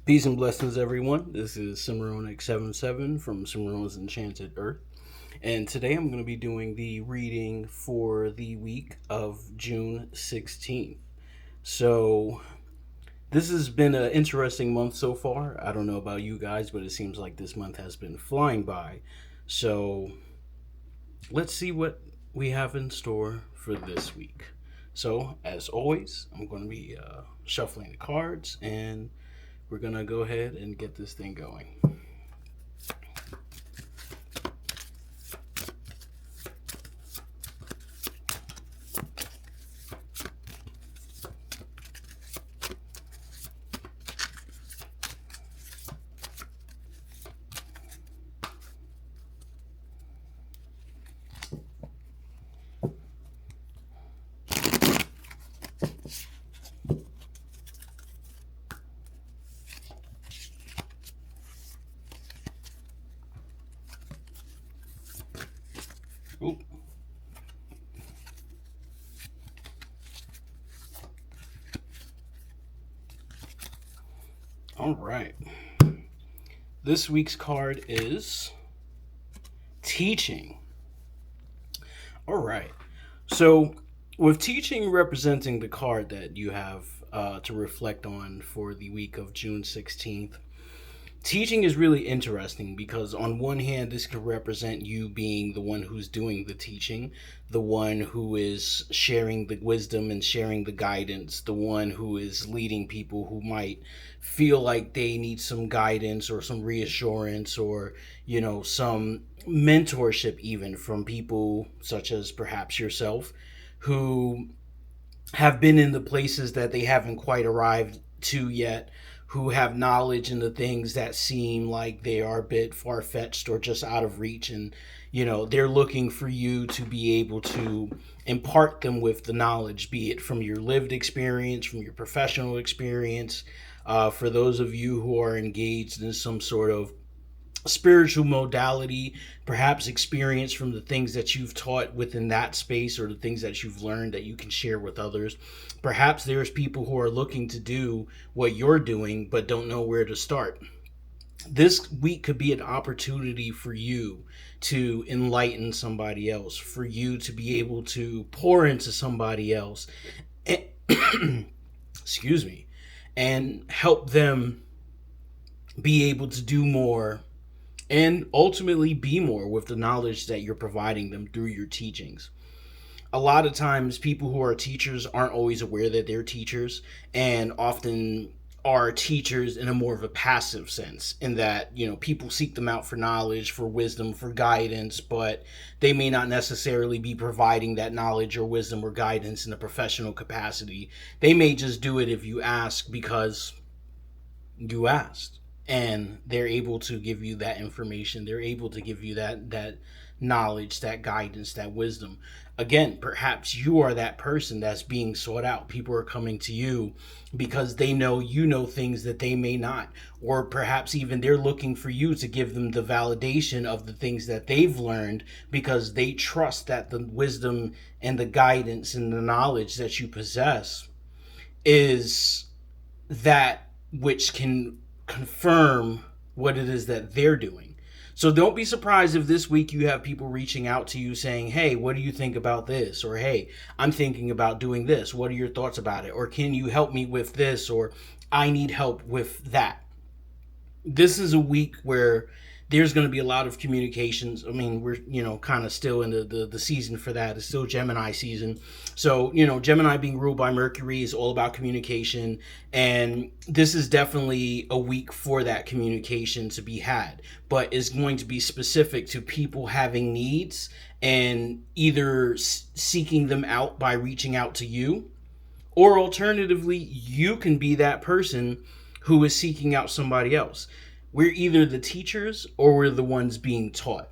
Peace and blessings, everyone. This is Cimarron X77 from Cimarron's Enchanted Earth. And today I'm going to be doing the reading for the week of June 16th. So, this has been an interesting month so far. I don't know about you guys, but it seems like this month has been flying by. So, let's see what we have in store for this week. So, as always, I'm going to be shuffling the cards and we're going to go ahead and get this thing going. Oop. All right. This week's card is teaching. All right. So, with teaching representing the card that you have to reflect on for the week of June 16th, teaching is really interesting because on one hand this could represent you being the one who's doing the teaching, the one who is sharing the wisdom and sharing the guidance, the one who is leading people who might feel like they need some guidance or some reassurance or some mentorship even from people such as perhaps yourself who have been in the places that they haven't quite arrived to yet, who have knowledge in the things that seem like they are a bit far-fetched or just out of reach, and they're looking for you to be able to impart them with the knowledge, be it from your lived experience, from your professional experience, for those of you who are engaged in some sort of spiritual modality, perhaps experience from the things that you've taught within that space or the things that you've learned that you can share with others. Perhaps there's people who are looking to do what you're doing but don't know where to start. This week could be an opportunity for you to enlighten somebody else, for you to be able to pour into somebody else and, excuse me, and help them be able to do more and ultimately be more with the knowledge that you're providing them through your teachings. A lot of times people who are teachers aren't always aware that they're teachers, and often are teachers in a more of a passive sense, in that people seek them out for knowledge, for wisdom, for guidance, but they may not necessarily be providing that knowledge or wisdom or guidance in a professional capacity. They may just do it if you ask because you asked, and they're able to give you that information, they're able to give you that knowledge, that guidance, that wisdom. Again, perhaps you are that person that's being sought out. People are coming to you because they know you know things that they may not, or perhaps even they're looking for you to give them the validation of the things that they've learned, because they trust that the wisdom and the guidance and the knowledge that you possess is that which can confirm what it is that they're doing. So don't be surprised if this week you have people reaching out to you saying, hey, what do you think about this? Or, hey, I'm thinking about doing this. What are your thoughts about it? Or, can you help me with this? Or, I need help with that. This is a week where there's going to be a lot of communications. I mean, we're, kind of still in the season for that. It's still Gemini season. So, Gemini being ruled by Mercury is all about communication. And this is definitely a week for that communication to be had. But it's going to be specific to people having needs and either seeking them out by reaching out to you, or alternatively, you can be that person who is seeking out somebody else. We're either the teachers or we're the ones being taught.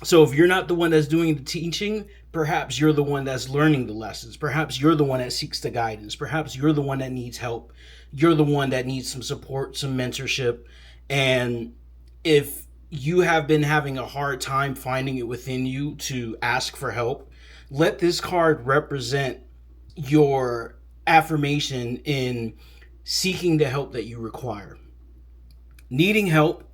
So if you're not the one that's doing the teaching, perhaps you're the one that's learning the lessons. Perhaps you're the one that seeks the guidance. Perhaps you're the one that needs help. You're the one that needs some support, some mentorship. And if you have been having a hard time finding it within you to ask for help, let this card represent your affirmation in seeking the help that you require. Needing help,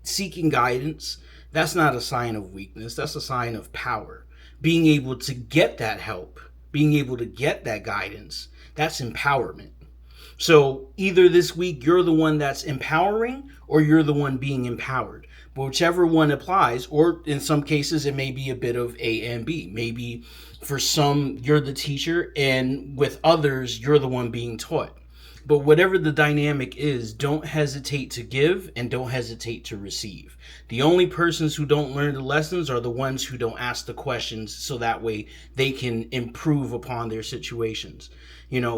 seeking guidance, that's not a sign of weakness. That's a sign of power. Being able to get that help, being able to get that guidance, that's empowerment. So either this week you're the one that's empowering or you're the one being empowered. But whichever one applies, or in some cases it may be a bit of A and B. Maybe for some you're the teacher and with others you're the one being taught. But whatever the dynamic is, don't hesitate to give and don't hesitate to receive. The only persons who don't learn the lessons are the ones who don't ask the questions so that way they can improve upon their situations.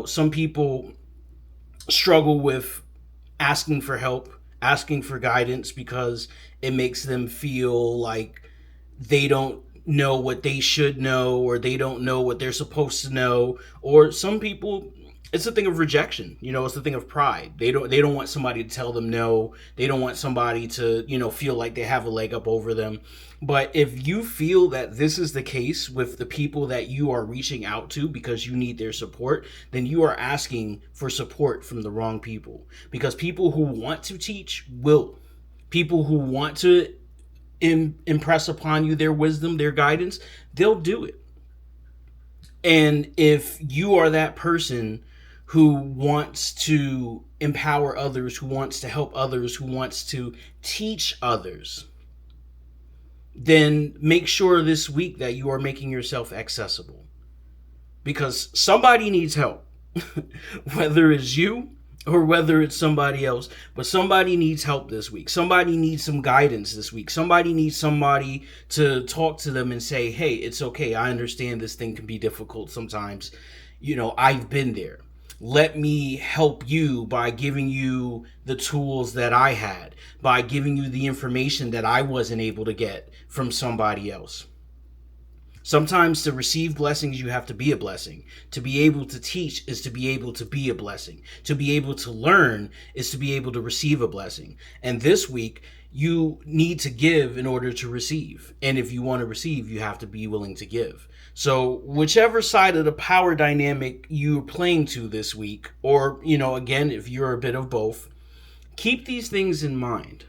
Some people struggle with asking for help, asking for guidance because it makes them feel like they don't know what they should know or they don't know what they're supposed to know. Or some people, it's a thing of rejection. It's a thing of pride. They don't want somebody to tell them no. They don't want somebody to feel like they have a leg up over them. But if you feel that this is the case with the people that you are reaching out to because you need their support, then you are asking for support from the wrong people. Because people who want to teach will. People who want to impress upon you their wisdom, their guidance, they'll do it. And if you are that person who wants to empower others, who wants to help others, who wants to teach others, then make sure this week that you are making yourself accessible. Because somebody needs help, whether it's you or whether it's somebody else, but somebody needs help this week. Somebody needs some guidance this week. Somebody needs somebody to talk to them and say, hey, it's okay. I understand this thing can be difficult sometimes. I've been there. Let me help you by giving you the tools that I had, by giving you the information that I wasn't able to get from somebody else. Sometimes to receive blessings, you have to be a blessing. To be able to teach is to be able to be a blessing. To be able to learn is to be able to receive a blessing. And this week, you need to give in order to receive. And if you want to receive, you have to be willing to give. So whichever side of the power dynamic you're playing to this week, or, again, if you're a bit of both, keep these things in mind.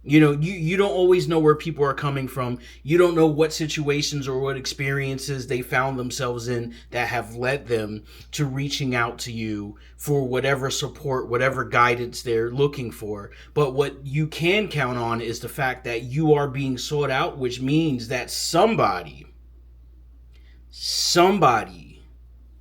You don't always know where people are coming from. You don't know what situations or what experiences they found themselves in that have led them to reaching out to you for whatever support, whatever guidance they're looking for. But what you can count on is the fact that you are being sought out, which means that somebody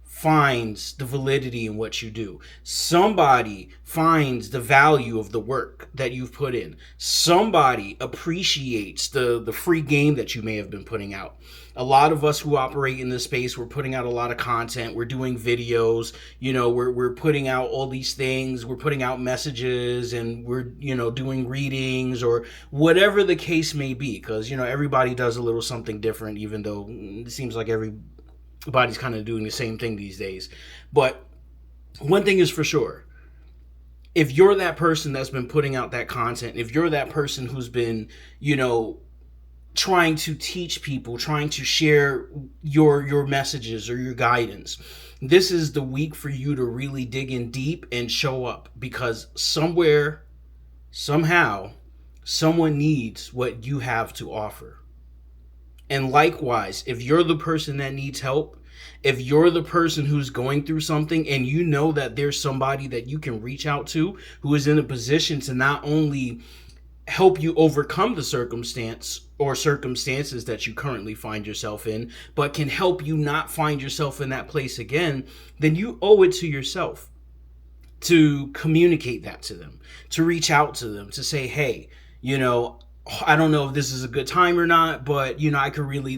finds the validity in what you do. Somebody finds the value of the work that you've put in. Somebody appreciates the free game that you may have been putting out. A lot of us who operate in this space, we're putting out a lot of content. We're doing videos, we're putting out all these things. We're putting out messages and we're, doing readings or whatever the case may be. Because, everybody does a little something different, even though it seems like everybody's kind of doing the same thing these days. But one thing is for sure, if you're that person that's been putting out that content, if you're that person who's been, trying to teach people, trying to share your messages or your guidance, this is the week for you to really dig in deep and show up, because somewhere, somehow, someone needs what you have to offer. And likewise, if you're the person that needs help, if you're the person who's going through something and you know that there's somebody that you can reach out to who is in a position to not only help you overcome the circumstance or circumstances that you currently find yourself in, but can help you not find yourself in that place again, then you owe it to yourself to communicate that to them, to reach out to them, to say, hey, I don't know if this is a good time or not, but I could really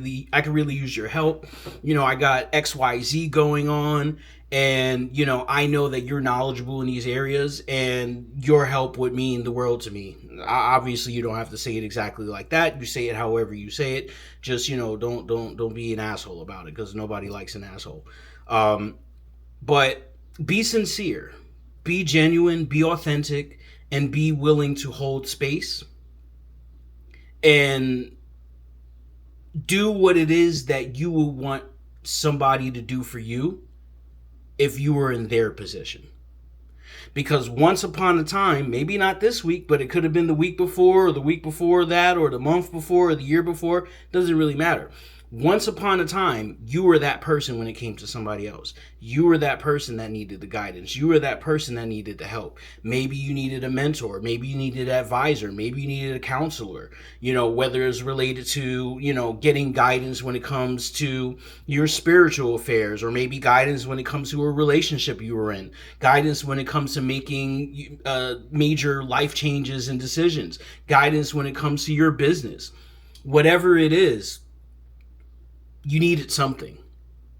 use your help. I got XYZ going on, and I know that you're knowledgeable in these areas, and your help would mean the world to me. Obviously, you don't have to say it exactly like that. You say it however you say it. Just don't be an asshole about it, because nobody likes an asshole. But be sincere, be genuine, be authentic, and be willing to hold space. And do what it is that you would want somebody to do for you if you were in their position. Because once upon a time, maybe not this week, but it could have been the week before or the week before that or the month before or the year before, doesn't really matter. Once upon a time, you were that person when it came to somebody else. You were that person that needed the guidance. You were that person that needed the help. Maybe you needed a mentor. Maybe you needed an advisor. Maybe you needed a counselor, whether it's related to, getting guidance when it comes to your spiritual affairs, or maybe guidance when it comes to a relationship you were in, guidance when it comes to making major life changes and decisions, guidance when it comes to your business. Whatever it is, you needed something.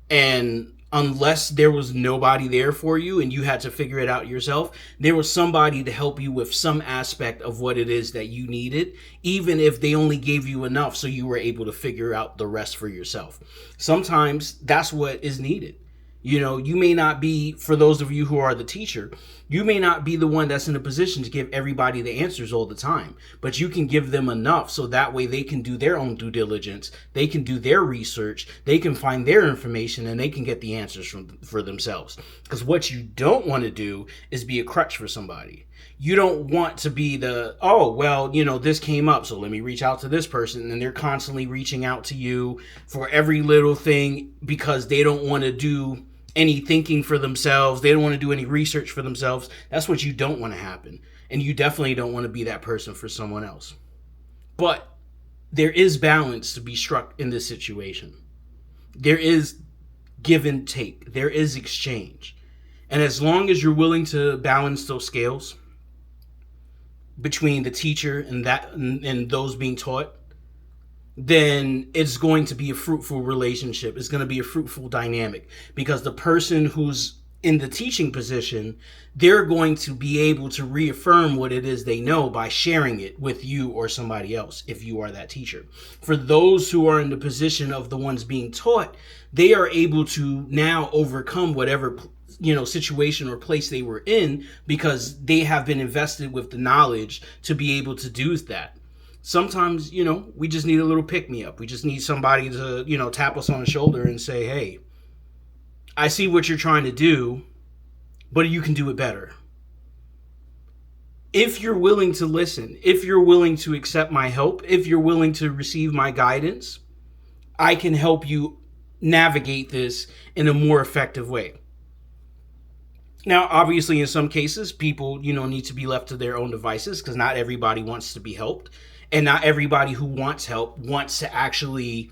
And unless there was nobody there for you and you had to figure it out yourself, there was somebody to help you with some aspect of what it is that you needed, even if they only gave you enough so you were able to figure out the rest for yourself. Sometimes that's what is needed. You may not be, for those of you who are the teacher, you may not be the one that's in a position to give everybody the answers all the time, but you can give them enough so that way they can do their own due diligence, they can do their research, they can find their information, and they can get the answers for themselves. Because what you don't want to do is be a crutch for somebody. You don't want to be this came up, so let me reach out to this person, and they're constantly reaching out to you for every little thing because they don't want to do any thinking for themselves. They don't want to do any research for themselves. That's what you don't want to happen. And you definitely don't want to be that person for someone else. But there is balance to be struck in this situation. There is give and take. There is exchange. And as long as you're willing to balance those scales between the teacher and those being taught, then it's going to be a fruitful relationship. It's going to be a fruitful dynamic, because the person who's in the teaching position, they're going to be able to reaffirm what it is they know by sharing it with you or somebody else if you are that teacher. For those who are in the position of the ones being taught, they are able to now overcome whatever situation or place they were in, because they have been invested with the knowledge to be able to do that. Sometimes, we just need a little pick-me-up. We just need somebody to, tap us on the shoulder and say, hey, I see what you're trying to do, but you can do it better. If you're willing to listen, if you're willing to accept my help, if you're willing to receive my guidance, I can help you navigate this in a more effective way. Now, obviously, in some cases, people, need to be left to their own devices, because not everybody wants to be helped. And not everybody who wants help wants to actually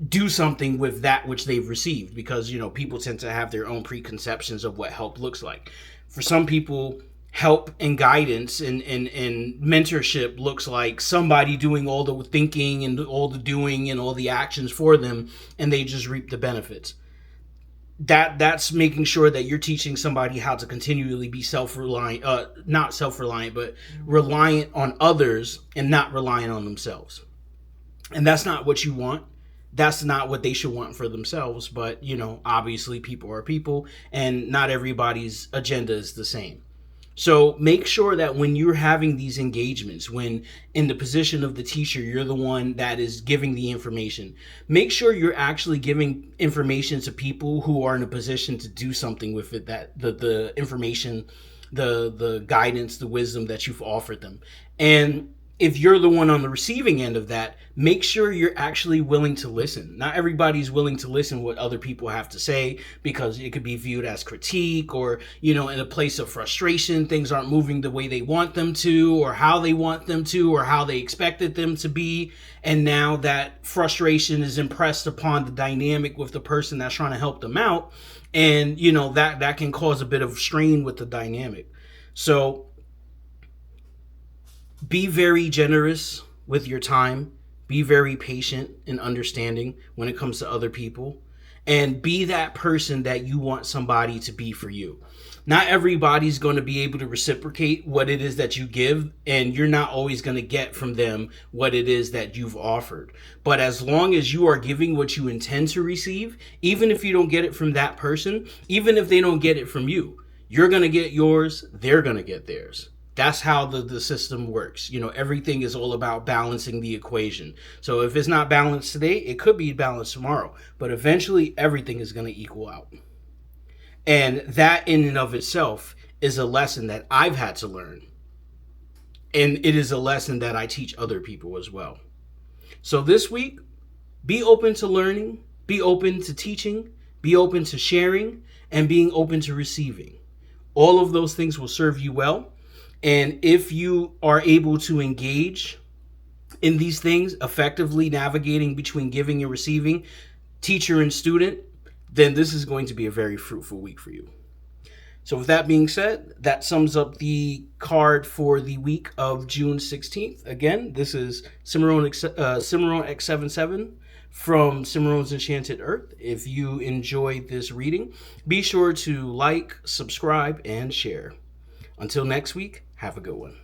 do something with that which they've received, because, people tend to have their own preconceptions of what help looks like. For some people, help and guidance and mentorship looks like somebody doing all the thinking and all the doing and all the actions for them, and they just reap the benefits. That's making sure that you're teaching somebody how to continually be self-reliant, not self-reliant, but reliant on others and not reliant on themselves. And that's not what you want. That's not what they should want for themselves. But, obviously people are people, and not everybody's agenda is the same. So make sure that when you're having these engagements, when in the position of the teacher, you're the one that is giving the information, make sure you're actually giving information to people who are in a position to do something with it, that the information, the guidance, the wisdom that you've offered them. And if you're the one on the receiving end of that, make sure you're actually willing to listen. Not everybody's willing to listen what other people have to say, because it could be viewed as critique, or, in a place of frustration, things aren't moving the way they want them to, or how they want them to, or how they expected them to be. And now that frustration is impressed upon the dynamic with the person that's trying to help them out. And, that can cause a bit of strain with the dynamic. So be very generous with your time. Be very patient and understanding when it comes to other people. And be that person that you want somebody to be for you. Not everybody's going to be able to reciprocate what it is that you give, and you're not always going to get from them what it is that you've offered. But as long as you are giving what you intend to receive, even if you don't get it from that person, even if they don't get it from you, you're going to get yours, they're going to get theirs. That's how the system works. Everything is all about balancing the equation. So if it's not balanced today, it could be balanced tomorrow. But eventually, everything is going to equal out. And that in and of itself is a lesson that I've had to learn. And it is a lesson that I teach other people as well. So this week, be open to learning, be open to teaching, be open to sharing, and being open to receiving. All of those things will serve you well. And if you are able to engage in these things, effectively navigating between giving and receiving, teacher and student, then this is going to be a very fruitful week for you. So with that being said, that sums up the card for the week of June 16th. Again, this is Cimarron X77 from Cimarron's Enchanted Earth. If you enjoyed this reading, be sure to like, subscribe, and share. Until next week, have a good one.